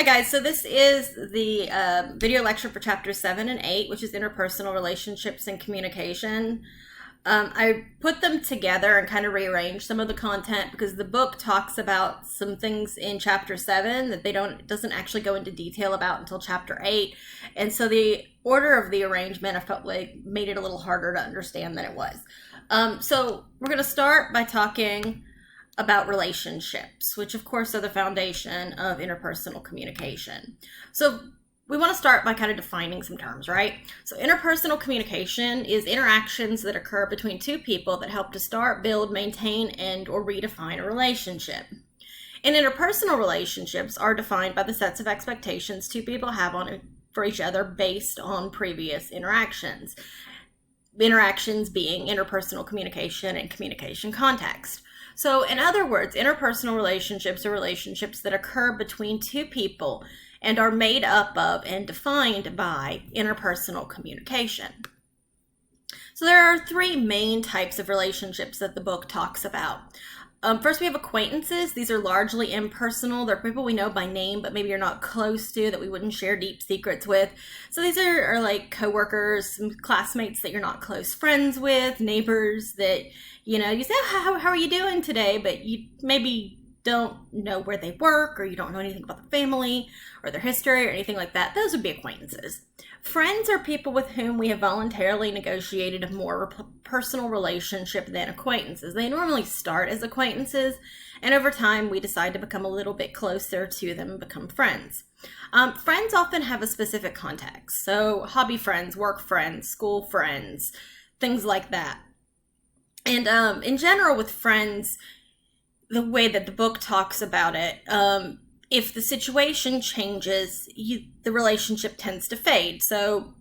guys, so this is the video lecture for chapter 7 and 8, which is interpersonal relationships and communication. I put them together and kind of rearranged some of the content because the book talks about some things in chapter 7 that doesn't actually go into detail about until chapter 8. And so the order of the arrangement, I felt like made it a little harder to understand than it was. So we're going to start by talking about relationships, which of course are the foundation of interpersonal communication. So we want to start by kind of defining some terms, right? So interpersonal communication is interactions that occur between two people that help to start, build, maintain, and or redefine a relationship. And interpersonal relationships are defined by the sets of expectations two people have for each other based on previous interactions. Interactions being interpersonal communication and communication context. So in other words, interpersonal relationships are relationships that occur between two people and are made up of and defined by interpersonal communication. So there are three main types of relationships that the book talks about. First, we have acquaintances. These are largely impersonal. They're people we know by name, but maybe you're not close to, that we wouldn't share deep secrets with. So these are like coworkers, some classmates that you're not close friends with, neighbors that, you say, how are you doing today? But you maybe don't know where they work, or you don't know anything about their family or their history or anything like that. Those would be acquaintances. Friends are people with whom we have voluntarily negotiated a more personal relationship than acquaintances. They normally start as acquaintances, and over time we decide to become a little bit closer to them and become friends. Friends often have a specific context. So hobby friends, work friends, school friends, things like that. And in general with friends, the way that the book talks about it, if the situation changes, the relationship tends to fade. So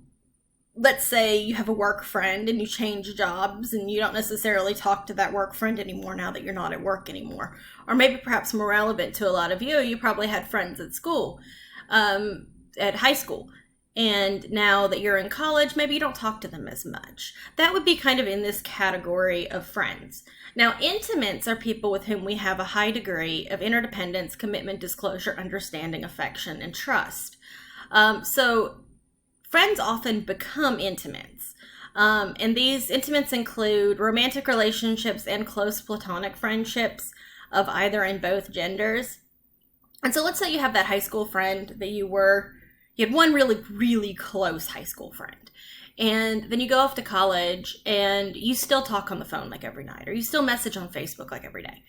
let's say you have a work friend and you change jobs and you don't necessarily talk to that work friend anymore now that you're not at work anymore. Or maybe perhaps more relevant to a lot of you probably had friends at school, at high school. And now that you're in college, maybe you don't talk to them as much. That would be kind of in this category of friends. Now, intimates are people with whom we have a high degree of interdependence, commitment, disclosure, understanding, affection, and trust. So friends often become intimates. And these intimates include romantic relationships and close platonic friendships of either and both genders. And so let's say you have that high school friend that you had one really, really close high school friend. And then you go off to college and you still talk on the phone like every night, or you still message on Facebook like every day.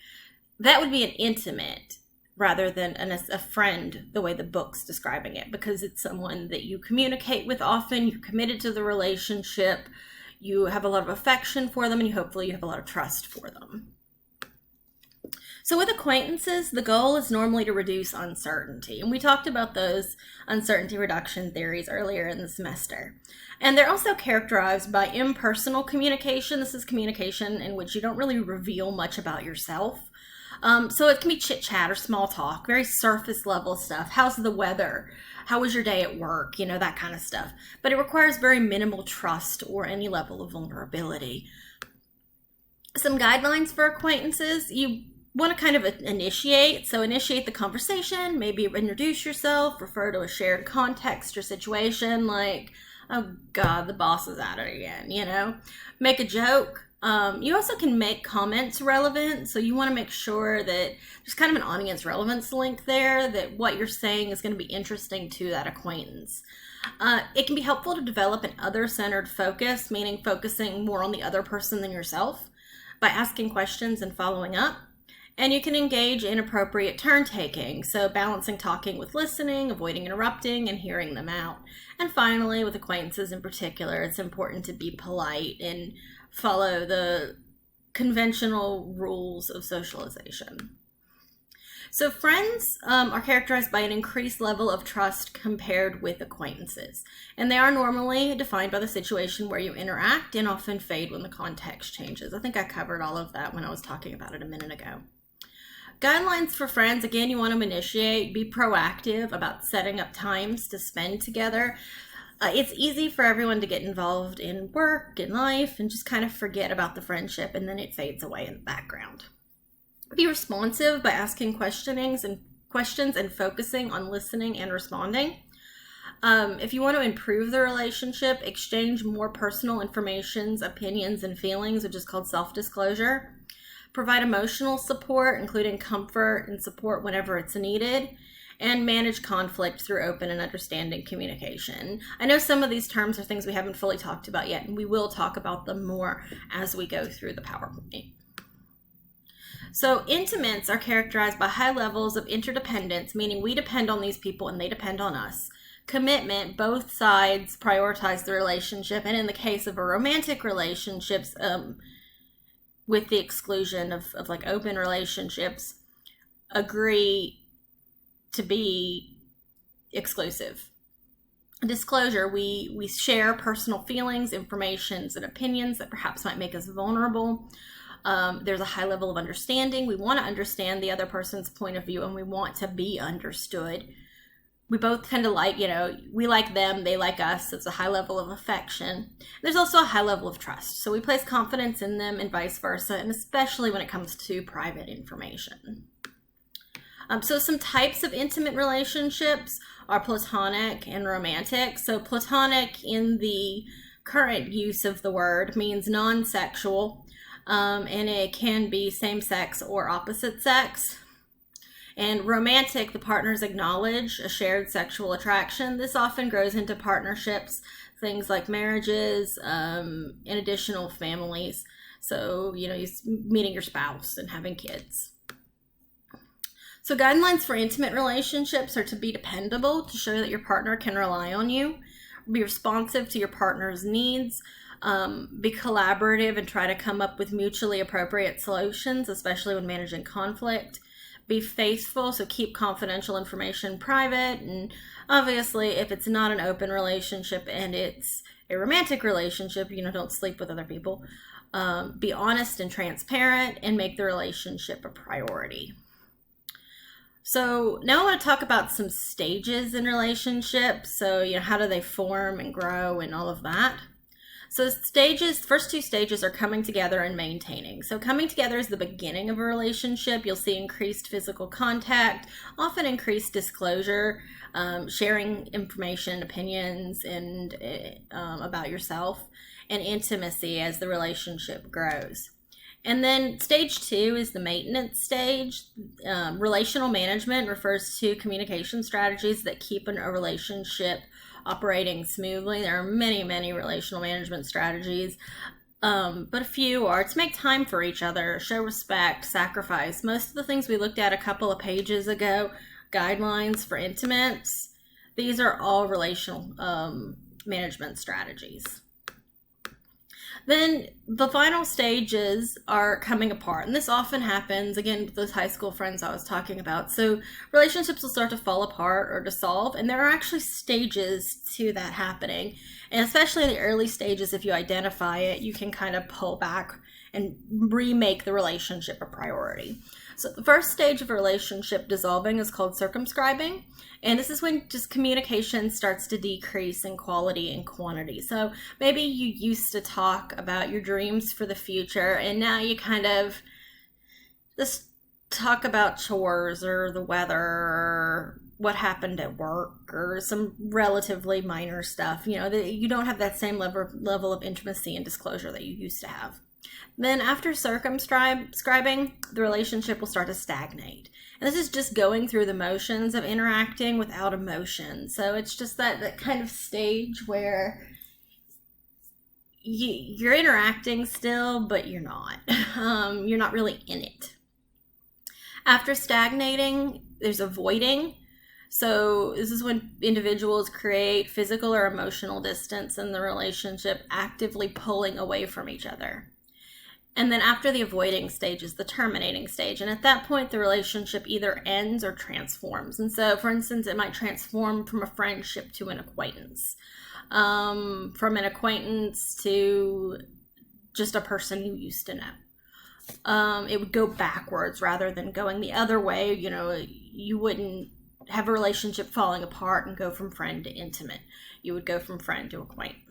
That would be an intimate rather than a friend, the way the book's describing it, because it's someone that you communicate with often, you're committed to the relationship, you have a lot of affection for them, and hopefully you have a lot of trust for them. So with acquaintances, the goal is normally to reduce uncertainty. And we talked about those uncertainty reduction theories earlier in the semester. And they're also characterized by impersonal communication. This is communication in which you don't really reveal much about yourself. So it can be chit chat or small talk, very surface level stuff. How's the weather? How was your day at work? That kind of stuff. But it requires very minimal trust or any level of vulnerability. Some guidelines for acquaintances. You want to kind of initiate the conversation, maybe introduce yourself, refer to a shared context or situation like, oh God, the boss is at it again, make a joke. You also can make comments relevant, so you want to make sure that there's kind of an audience relevance link there, that what you're saying is going to be interesting to that acquaintance. It can be helpful to develop an other-centered focus, meaning focusing more on the other person than yourself, by asking questions and following up. And you can engage in appropriate turn-taking, so balancing talking with listening, avoiding interrupting, and hearing them out. And finally, with acquaintances in particular, it's important to be polite and follow the conventional rules of socialization. So friends are characterized by an increased level of trust compared with acquaintances. And they are normally defined by the situation where you interact and often fade when the context changes. I think I covered all of that when I was talking about it a minute ago. Guidelines for friends, again, you want to initiate, be proactive about setting up times to spend together. It's easy for everyone to get involved in work and life and just kind of forget about the friendship, and then it fades away in the background. Be responsive by asking questionings and questions and focusing on listening and responding. If you want to improve the relationship, exchange more personal information, opinions, and feelings, which is called self-disclosure. Provide emotional support, including comfort and support whenever it's needed. And manage conflict through open and understanding communication. I know some of these terms are things we haven't fully talked about yet, and we will talk about them more as we go through the PowerPoint. So intimates are characterized by high levels of interdependence, meaning we depend on these people and they depend on us. Commitment, both sides prioritize the relationship, and in the case of a romantic relationships, with the exclusion of like open relationships, agree to be exclusive. Disclosure, we share personal feelings, informations, and opinions that perhaps might make us vulnerable. There's a high level of understanding. We want to understand the other person's point of view, and we want to be understood. We both kind of like, we like them, they like us. It's a high level of affection. There's also a high level of trust. So we place confidence in them and vice versa, and especially when it comes to private information. So some types of intimate relationships are platonic and romantic. So platonic, in the current use of the word, means non-sexual, and it can be same-sex or opposite sex. And romantic, the partners acknowledge a shared sexual attraction. This often grows into partnerships, things like marriages, and additional families. So, you're meeting your spouse and having kids. So guidelines for intimate relationships are to be dependable, to show that your partner can rely on you, be responsive to your partner's needs, be collaborative and try to come up with mutually appropriate solutions, especially when managing conflict. Be faithful, so keep confidential information private, and obviously if it's not an open relationship and it's a romantic relationship, don't sleep with other people. Be honest and transparent, and make the relationship a priority. So now I want to talk about some stages in relationships. So, how do they form and grow and all of that. So stages, first two stages are coming together and maintaining. So coming together is the beginning of a relationship. You'll see increased physical contact, often increased disclosure, sharing information, opinions, and about yourself, and intimacy as the relationship grows. And then stage 2 is the maintenance stage. Relational management refers to communication strategies that keep a relationship operating smoothly. There are many, many relational management strategies, but a few are to make time for each other, show respect, sacrifice. Most of the things we looked at a couple of pages ago, guidelines for intimates, these are all relational management strategies. Then the final stages are coming apart, and this often happens, again, with those high school friends I was talking about. So relationships will start to fall apart or dissolve, and there are actually stages to that happening. And especially in the early stages, if you identify it, you can kind of pull back and remake the relationship a priority. So the first stage of a relationship dissolving is called circumscribing. And this is when just communication starts to decrease in quality and quantity. So maybe you used to talk about your dreams for the future, and now you kind of just talk about chores or the weather or what happened at work or some relatively minor stuff. You don't have that same level of intimacy and disclosure that you used to have. Then after circumscribing, the relationship will start to stagnate. And this is just going through the motions of interacting without emotion. So it's just that kind of stage where you're interacting still, but you're not. You're not really in it. After stagnating, there's avoiding. So this is when individuals create physical or emotional distance in the relationship, actively pulling away from each other. And then after the avoiding stage is the terminating stage. And at that point, the relationship either ends or transforms. And so, for instance, it might transform from a friendship to an acquaintance. From an acquaintance to just a person you used to know. It would go backwards rather than going the other way. You wouldn't have a relationship falling apart and go from friend to intimate. You would go from friend to acquaintance.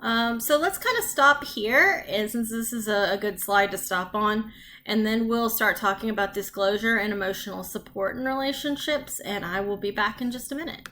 So let's kind of stop here, and since this is a good slide to stop on, and then we'll start talking about disclosure and emotional support in relationships, and I will be back in just a minute.